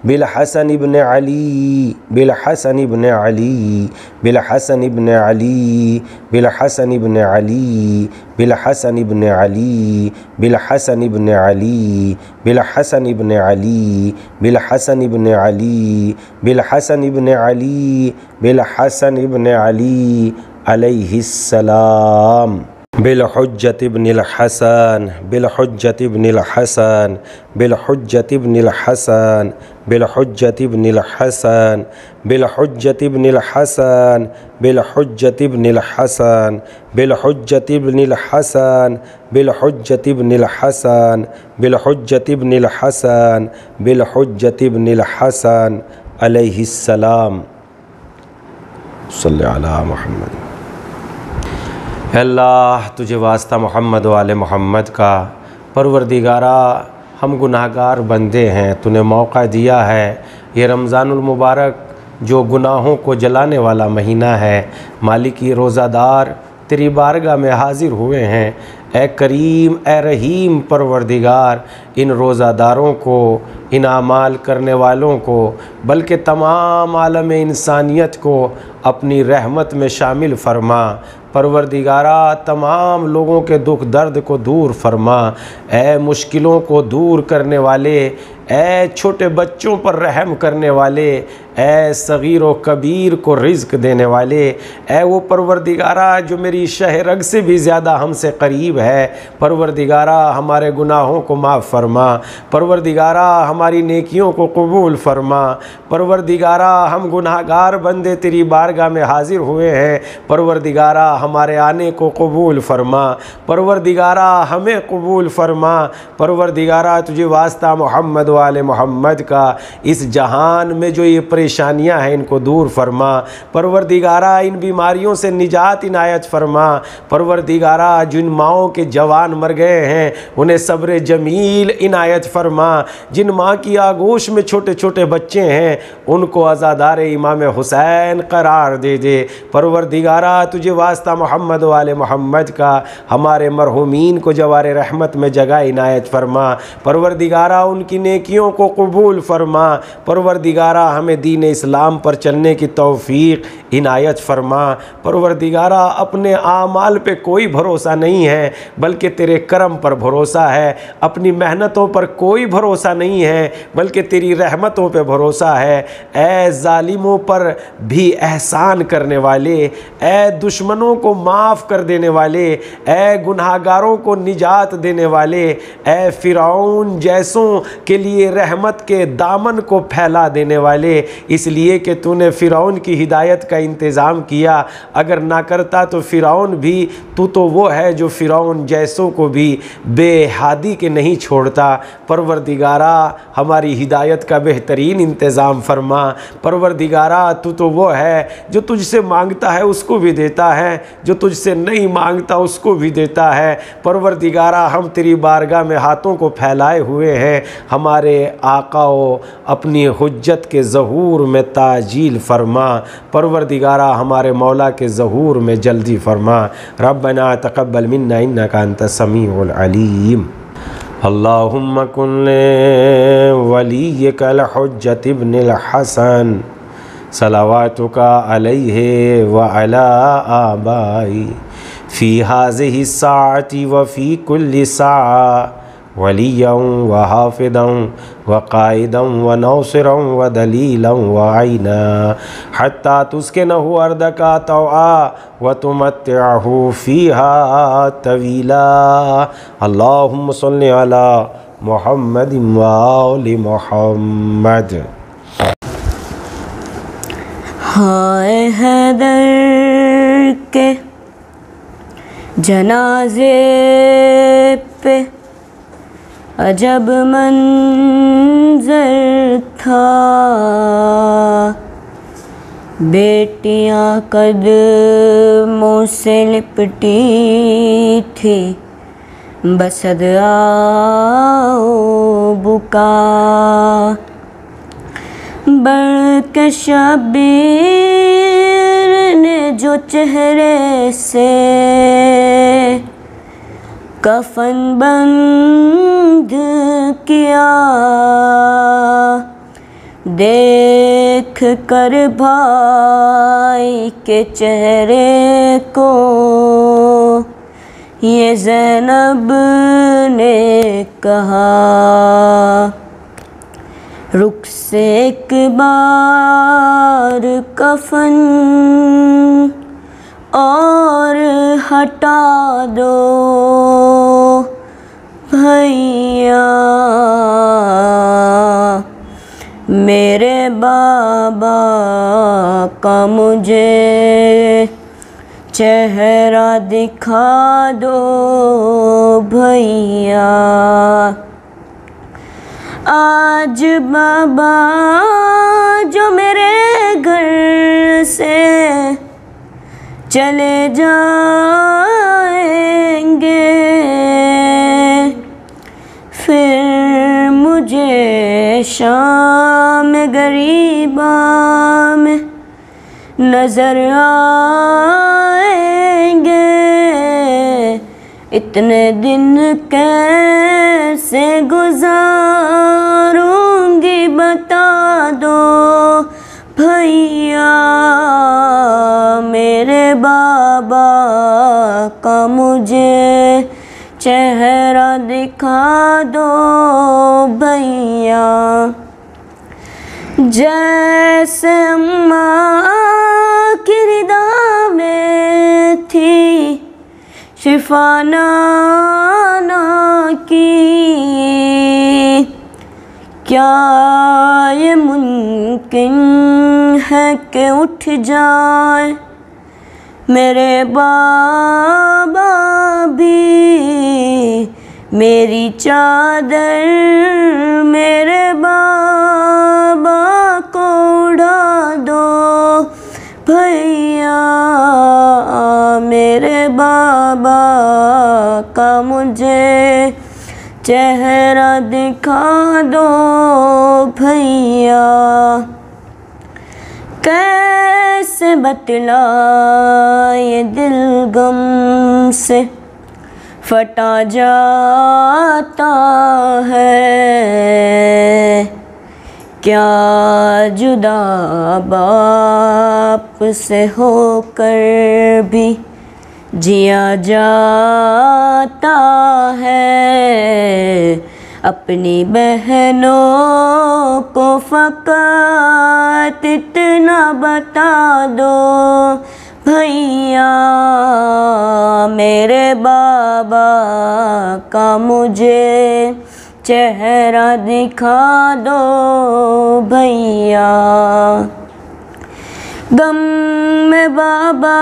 بالحسن ابن علی بالحسن ابن علی بالحسن ابن علی بالحسن ابن علی بالحسن ابن علی بالحسن ابن علی بالحسن ابن علی بالحسن ابن علی بالحسن ابن علی بالحسن ابن علی علیہ السلام بالحجة ابن الحسن بالحجة ابن الحسن بالحجة ابن الحسن بالحجة ابن الحسن بالحجة ابن الحسن بالحجة ابن الحسن بالحجة ابن الحسن بالحجة ابن الحسن بالحجة ابن الحسن بالحجة ابن الحسن علیہ السلام صلی علی محمد۔ اے اللہ تجھے واسطہ محمد و آل محمد کا، پروردگارہ ہم گناہگار بندے ہیں، تو نے موقع دیا ہے، یہ رمضان المبارک جو گناہوں کو جلانے والا مہینہ ہے، مالک یہ روزہ دار تیری بارگاہ میں حاضر ہوئے ہیں، اے کریم اے رحیم پروردگار ان روزہ داروں کو، ان اعمال کرنے والوں کو، بلکہ تمام عالم انسانیت کو اپنی رحمت میں شامل فرما۔ پروردگارہ تمام لوگوں کے دکھ درد کو دور فرما، اے مشکلوں کو دور کرنے والے، اے چھوٹے بچوں پر رحم کرنے والے، اے صغیر و کبیر کو رزق دینے والے، اے وہ پروردگارہ جو میری شہ رگ سے بھی زیادہ ہم سے قریب ہے، پروردگارہ ہمارے گناہوں کو معاف فرما، پروردگارہ ہماری نیکیوں کو قبول فرما، پروردگارہ ہم گناہگار بندے تیری بارگاہ بارگاہ میں حاضر ہوئے ہیں، پروردگارہ ہمارے آنے کو قبول فرما، پروردگارہ ہمیں قبول فرما، پروردگارہ تجھے واسطہ محمد و آل محمد کا اس جہان میں جو یہ پریشانیاں ہیں ان کو دور فرما، پروردگارہ ان بیماریوں سے نجات عنایت فرما، پروردگارہ جن ماؤں کے جوان مر گئے ہیں انہیں صبر جمیل عنایت فرما، جن ماں کی آغوش میں چھوٹے چھوٹے بچے ہیں ان کو عزادار امام حسین قرار دے دے، پروردگارہ تجھے واسطہ محمد و آل محمد کا ہمارے مرحومین کو جوار رحمت میں جگہ عنایت فرما، پروردگارہ ان کی نیکیوں کو قبول فرما، پروردگارہ ہمیں دین اسلام پر چلنے کی توفیق عنایت فرما، پروردگارہ اپنے اعمال پہ کوئی بھروسہ نہیں ہے بلکہ تیرے کرم پر بھروسہ ہے، اپنی محنتوں پر کوئی بھروسہ نہیں ہے بلکہ تیری رحمتوں پہ بھروسہ ہے، اے ظالموں پر بھی احسان کرنے والے، اے دشمنوں کو معاف کر دینے والے، اے گناہگاروں کو نجات دینے والے، اے فرعون جیسوں کے لیے رحمت کے دامن کو پھیلا دینے والے، اس لیے کہ تو نے فرعون کی ہدایت کا انتظام کیا، اگر نہ کرتا تو فرعون بھی، تو وہ ہے جو فرعون جیسوں کو بھی بے حادی کے نہیں چھوڑتا، پروردگارہ ہماری ہدایت کا بہترین انتظام فرما، پروردگارہ تو وہ ہے جو تجھ سے مانگتا ہے اس کو بھی دیتا ہے، جو تجھ سے نہیں مانگتا اس کو بھی دیتا ہے، پروردگارہ ہم تیری بارگاہ میں ہاتھوں کو پھیلائے ہوئے ہیں، ہمارے آقا و اپنی حجت کے ظہور میں تعجیل فرما، پروردگارہ ہمارے مولا کے ظہور میں جلدی فرما، ربنا تقبل منا انک انت السمیع العلیم۔ اللہم کن ولیک الحجت ابن الحسن صلواتک علیہ وعلی آبائی فی ہذہ الساعۃ وفی کل ساعۃ ولیاً وحافظاً وقائداً وناصراً ودلیلاً وعینا حتی تسکنہ ارضک طوعا وتمتعہ فیہا طویلا۔ اللہم صلی علی محمد وآل محمد۔ ہائے حیدر کے جنازے پہ عجب منظر تھا، بیٹیاں قدموں سے لپٹی تھی، بسد آؤ بکا، بڑھ کے شبیر نے جو چہرے سے کفن بند کیا، دیکھ کر بھائی کے چہرے کو یہ زینب نے کہا، رخ سے ایک بار کفن اور ہٹا دو بھیا، میرے بابا کا مجھے چہرہ دکھا دو بھیا۔ آج بابا جو میرے گھر سے چلے جائیں گے، پھر مجھے شام غریبا میں نظر آئیں گے، اتنے دن کیسے گزاروں گی بتا دو بھیا، میرے بابا کا مجھے چہرہ دکھا دو بھیا۔ جیسے اماں کی ردا میں تھی شفا نانا کی، کیا یہ ممکن ہے کہ اٹھ جائے میرے بابا بھی، میری چادر میرے بابا کو اڑا دو بھیا، میرے بابا کا مجھے چہرہ دکھا دو بھیا۔ کیسے بتلائے دل غم سے پھٹا جاتا ہے، کیا جدا باپ سے ہو کر بھی جیا جاتا ہے، اپنی بہنوں کو فقط اتنا بتا دو بھیا، میرے بابا کا مجھے چہرہ دکھا دو بھیا۔ غم میں بابا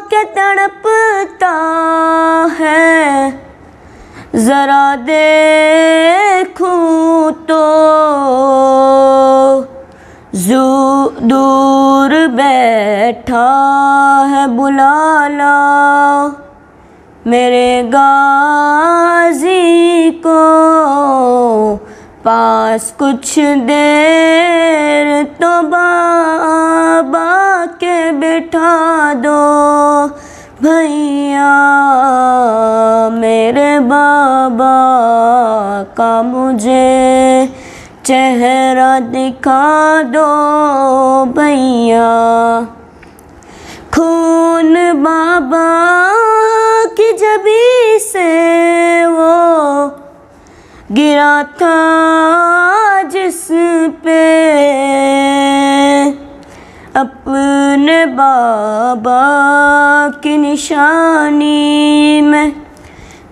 کے تڑپتا ہے، ذرا دیکھوں تو دور بیٹھا ہے، بلا لاؤ میرے غازی کو پاس، کچھ دیر تو بابا کے بٹھا دو بھیا، میرے بابا کا مجھے چہرہ دکھا دو بھیا۔ خون بابا کی جبیں سے وہ گرا تھا جس پہ، اپنے بابا کی نشانی میں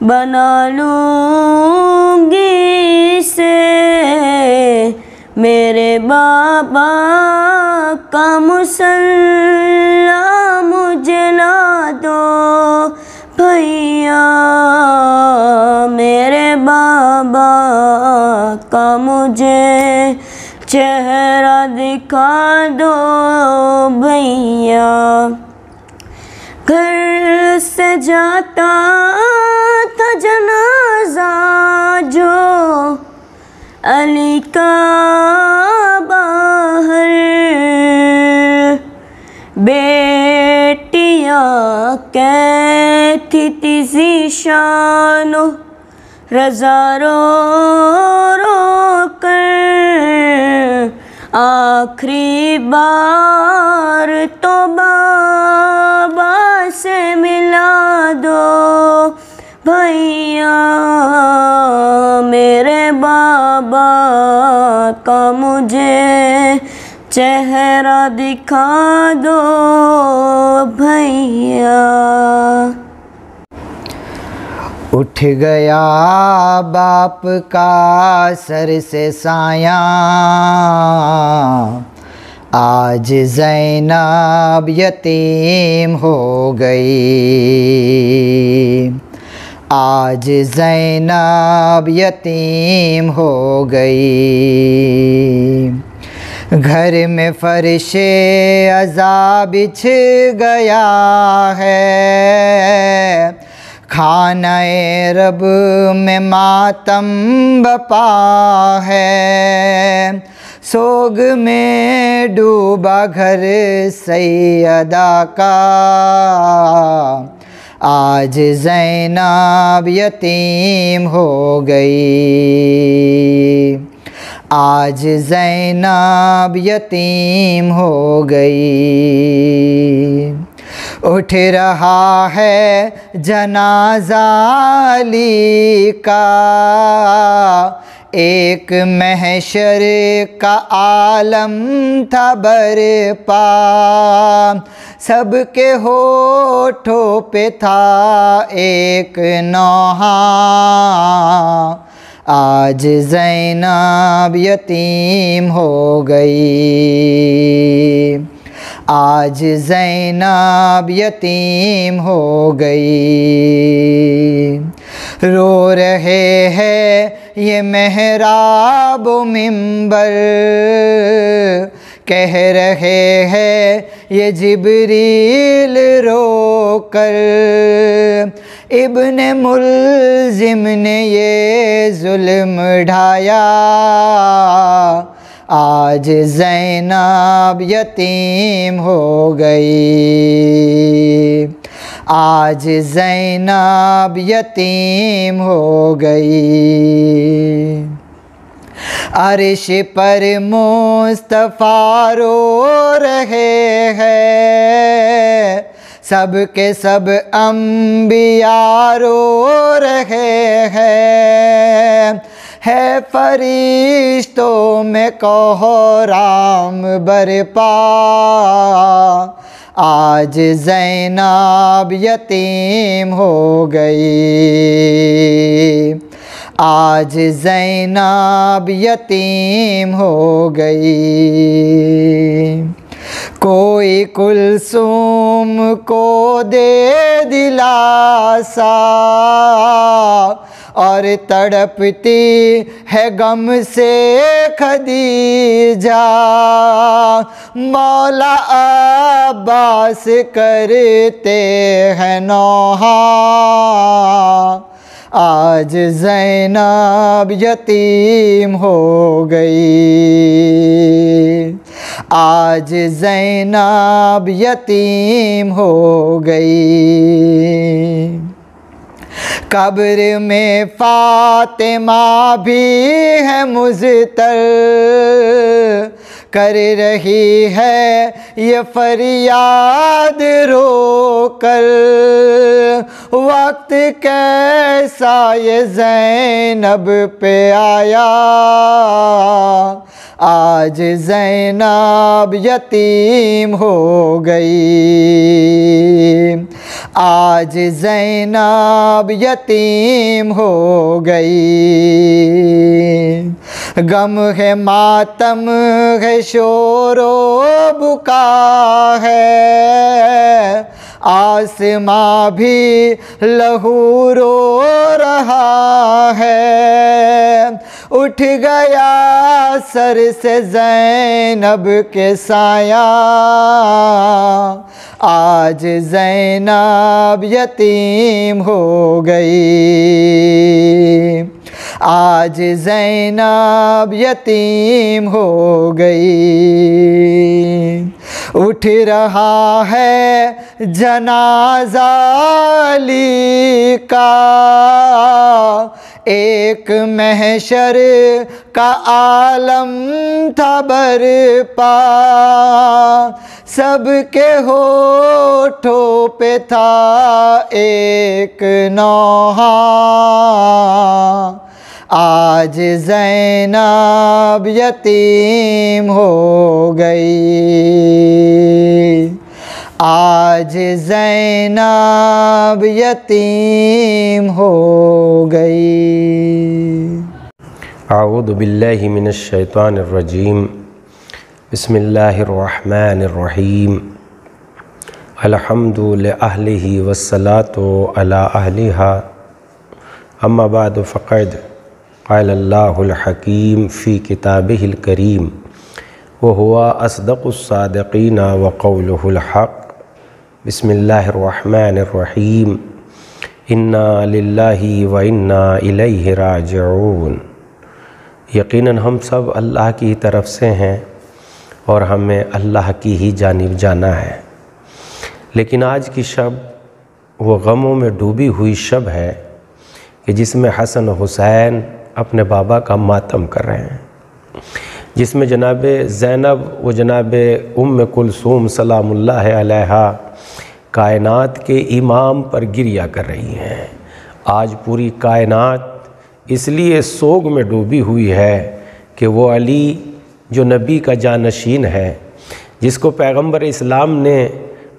بنا لوں گی اسے، میرے بابا کا مصلی مجھے لا دو بھیا، میرے بابا کا مجھے چہرہ دکھا دو بھیا۔ گھر سے جاتا تھا جنازہ جو علی کا باہر، بیٹیاں کہتی تھی ذیشان و رضا رو رو کر، آخری بار تو بابا سے ملا دو بھیا، میرے بابا کا مجھے چہرہ دکھا دو بھیا۔ اٹھ گیا باپ کا سر سے سایہ، آج زینب یتیم ہو گئی، آج زینب یتیم ہو گئی، گھر میں فرش عزا بچھ گیا ہے، خانہ رب میں ماتم بپا ہے، سوگ میں ڈوبا گھر سیدہ کا، آج زینب یتیم ہو گئی، آج زینب یتیم ہو گئی۔ اٹھ رہا ہے جنازہ علی کا، ایک محشر کا عالم تھا برپا، سب کے ہونٹوں پہ تھا ایک نوحہ، آج زینب یتیم ہو گئی، آج زینب یتیم ہو گئی۔ رو رہے ہیں یہ محراب و منبر، کہہ رہے ہیں یہ جبریل رو کر، ابن ملزم نے یہ ظلم ڈھایا، آج زینب یتیم ہو گئی، آج زینب یتیم ہو گئی۔ عرش پر مصطفیٰ رو رہے ہیں، سب کے سب انبیاء رو رہے ہیں، ہے فرشتوں میں کوہرام برپا، آج زینب یتیم ہو گئی، آج زینب یتیم ہو گئی۔ کوئی کلثوم کو دے دلاسا، اور تڑپتی ہے غم سے خدیجہ، مولا عباس کرتے ہیں نوحہ، آج زینب یتیم ہو گئی، آج زینب یتیم ہو گئی۔ قبر میں فاطمہ بھی ہے مضطر، کر رہی ہے یہ فریاد رو کر، وقت کیسا یہ زینب پہ آیا، آج زینب یتیم ہو گئی، آج زینب یتیم ہو گئی۔ غم ہے ماتم ہے شور و بکا ہے، آسماں بھی لہو رو رہا ہے، اٹھ گیا سر سے زینب کے سایہ، آج زینب یتیم ہو گئی، آج زینب یتیم ہو گئی۔ اٹھ رہا ہے جنازہ علی کا، ایک محشر کا عالم تھا برپا، سب کے ہونٹوں پہ تھا ایک نوحہ، آج زینب یتیم ہو گئی، آج زینب یتیم ہو گئی۔ اعوذ باللہ من الشیطان الرجیم، بسم اللہ الرحمن الرحیم، الحمد لأہلہ والصلاة علی اہلہا، اما بعد فقد قال اللہ الحکیم فی کتابہ الکریم وہو اصدق الصادقین وقولہ الحق۔ بسم اللہ الرحمن الرحیم، انا للہ و انا الیہ راجعون۔ یقیناً ہم سب اللہ کی طرف سے ہیں اور ہمیں اللہ کی ہی جانب جانا ہے، لیکن آج کی شب وہ غموں میں ڈوبی ہوئی شب ہے کہ جس میں حسن و حسین اپنے بابا کا ماتم کر رہے ہیں، جس میں جناب زینب و جناب ام کلثوم سلام اللہ علیہا کائنات کے امام پر گریہ کر رہی ہیں۔ آج پوری کائنات اس لیے سوگ میں ڈوبی ہوئی ہے کہ وہ علی جو نبی کا جانشین ہے، جس کو پیغمبر اسلام نے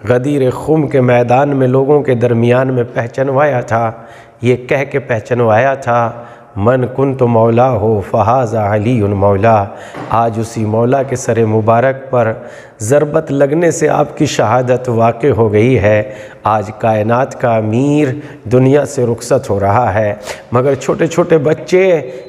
غدیر خم کے میدان میں لوگوں کے درمیان میں پہچنوایا تھا، یہ کہہ کے پہچنوایا تھا، من کنت مولا ہو فہذا علی مولا۔ آج اسی مولا کے سر مبارک پر ضربت لگنے سے آپ کی شہادت واقع ہو گئی ہے۔ آج کائنات کا امیر دنیا سے رخصت ہو رہا ہے، مگر چھوٹے چھوٹے بچے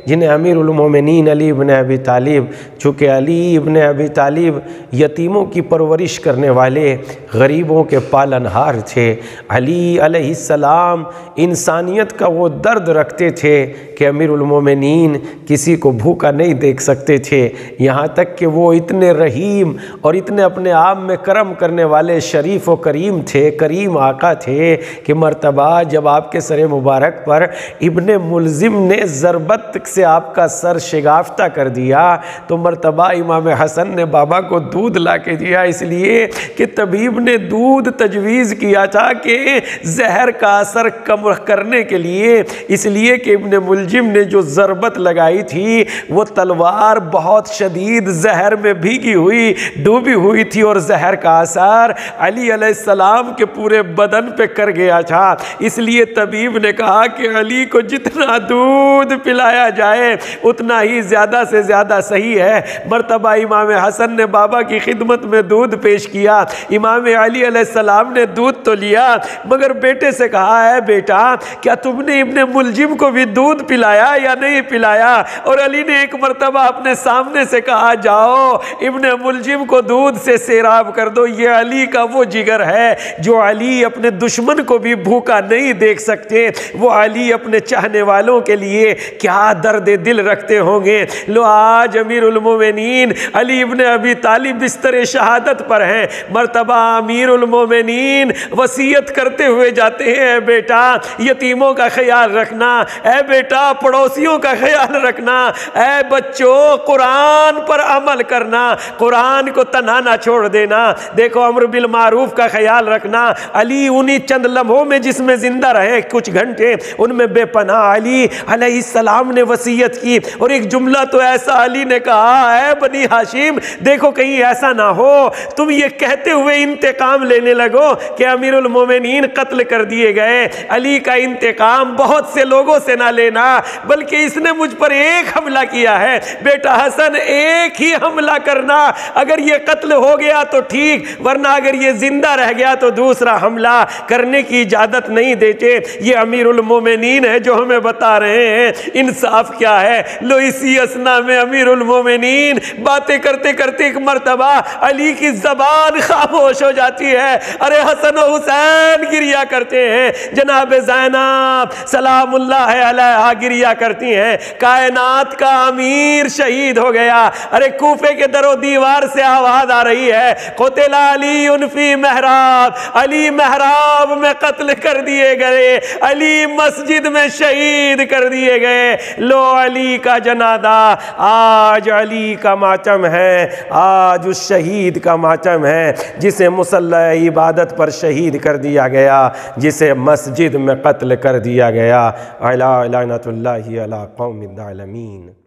جنہیں امیر المومنین علی ابن ابی طالب، چونکہ علی ابن ابی طالب یتیموں کی پرورش کرنے والے، غریبوں کے پالنہار تھے۔ علی علیہ السلام انسانیت کا وہ درد رکھتے تھے کہ امیر المومنین کسی کو بھوکا نہیں دیکھ سکتے تھے، یہاں تک کہ وہ اتنے رحیم اور اتنے اپنے آپ میں کرم کرنے والے شریف و کریم تھے، کریم آقا تھے کہ مرتبہ جب آپ کے سر مبارک پر ابن ملزم نے ضربت سے آپ کا سر شگافتہ کر دیا تو مرتبہ امام حسن نے بابا کو دودھ لا کے دیا، اس لیے کہ طبیب نے دودھ تجویز کیا تھا کہ زہر کا اثر کم کرنے کے لیے، اس لیے کہ ابن ملزم نے جو ضربت لگائی تھی وہ تلوار بہت شدید زہر میں بھیگی ہوئی ڈوبی ہوئی تھی، اور زہر کا اثر علی علیہ السلام کے پورے بدن پہ کر گیا تھا۔ اس لیے طبیب نے کہا کہ علی کو جتنا دودھ پلایا جائے اتنا ہی زیادہ سے زیادہ صحیح ہے۔ مرتبہ امام حسن نے بابا کی خدمت میں دودھ پیش کیا، امام علی علیہ السلام نے دودھ تو لیا مگر بیٹے سے کہا ہے بیٹا کیا تم نے ابن ملجم کو بھی دودھ پلایا یا نہیں پلایا؟ اور علی نے ایک مرتبہ اپنے سامنے سے کہا جاؤ ابن ملجم کو دودھ سے سیراب کر دو۔ یہ علی کا وہ جگر ہے جو علی اپنے دشمن کو بھی بھوکا نہیں دیکھ سکتے، وہ علی اپنے چاہنے والوں کے لیے کیا درد دل رکھتے ہوں گے۔ لو آج امیر المومنین علی ابن ابی طالب بستر شہادت پر ہیں، مرتبہ امیر المومنین وصیت کرتے ہوئے جاتے ہیں، اے بیٹا یتیموں کا خیال رکھنا، اے بیٹا پڑوسیوں کا خیال رکھنا، اے بچوں قرآن پر عمل کرنا، قرآن کو تنہا نہ چھوڑ دینا۔ دیکھو امر بالمعروف کا خیال رکھنا۔ علی انہی چند لمحوں میں جس میں زندہ رہے کچھ گھنٹے ان میں بے پناہ علی علیہ السلام نے وصیت کی، اور ایک جملہ تو ایسا علی نے کہا اے بنی ہاشم دیکھو کہیں ایسا نہ ہو تم یہ کہتے ہوئے انتقام لینے لگو کہ امیر المومنین قتل کر دیے گئے۔ علی کا انتقام بہت سے لوگوں سے نہ لینا، بلکہ اس نے مجھ پر ایک حملہ کیا ہے، بیٹا حسن ایک ہی حملہ کرنا، اگر یہ قتل ہو گیا تو ٹھیک، ورنہ اگر یہ زندہ رہ گیا تو دوسرا حملہ کرنے کی اجازت نہیں دیتے۔ یہ امیر المومنین ہے جو ہمیں بتا رہے ہیں انصاف کیا ہے۔ لو اسی اسنا میں امیر المومنین باتیں کرتے کرتے ایک مرتبہ علی کی زبان خاموش ہو جاتی ہے، ارے حسن و حسین گریا کرتے ہیں، جناب زینب سلام اللہ علیہا گریا کرتی ہیں، کائنات کا امیر شہید ہو گیا۔ ارے کوفے کے در و دیوار سے آواز آ رہی ہے قتل علی فی محراب، علی محراب میں قتل کر دیے گئے، علی مسجد میں شہید کر دیے گئے۔ لو علی کا جنازہ، آج علی کا ماتم ہے، آج اس شہید کا ماتم ہے جسے مصلی عبادت پر شہید کر دیا گیا، جسے مسجد میں قتل کر دیا گیا۔ لعنت اللہ علی قوم الظالمین۔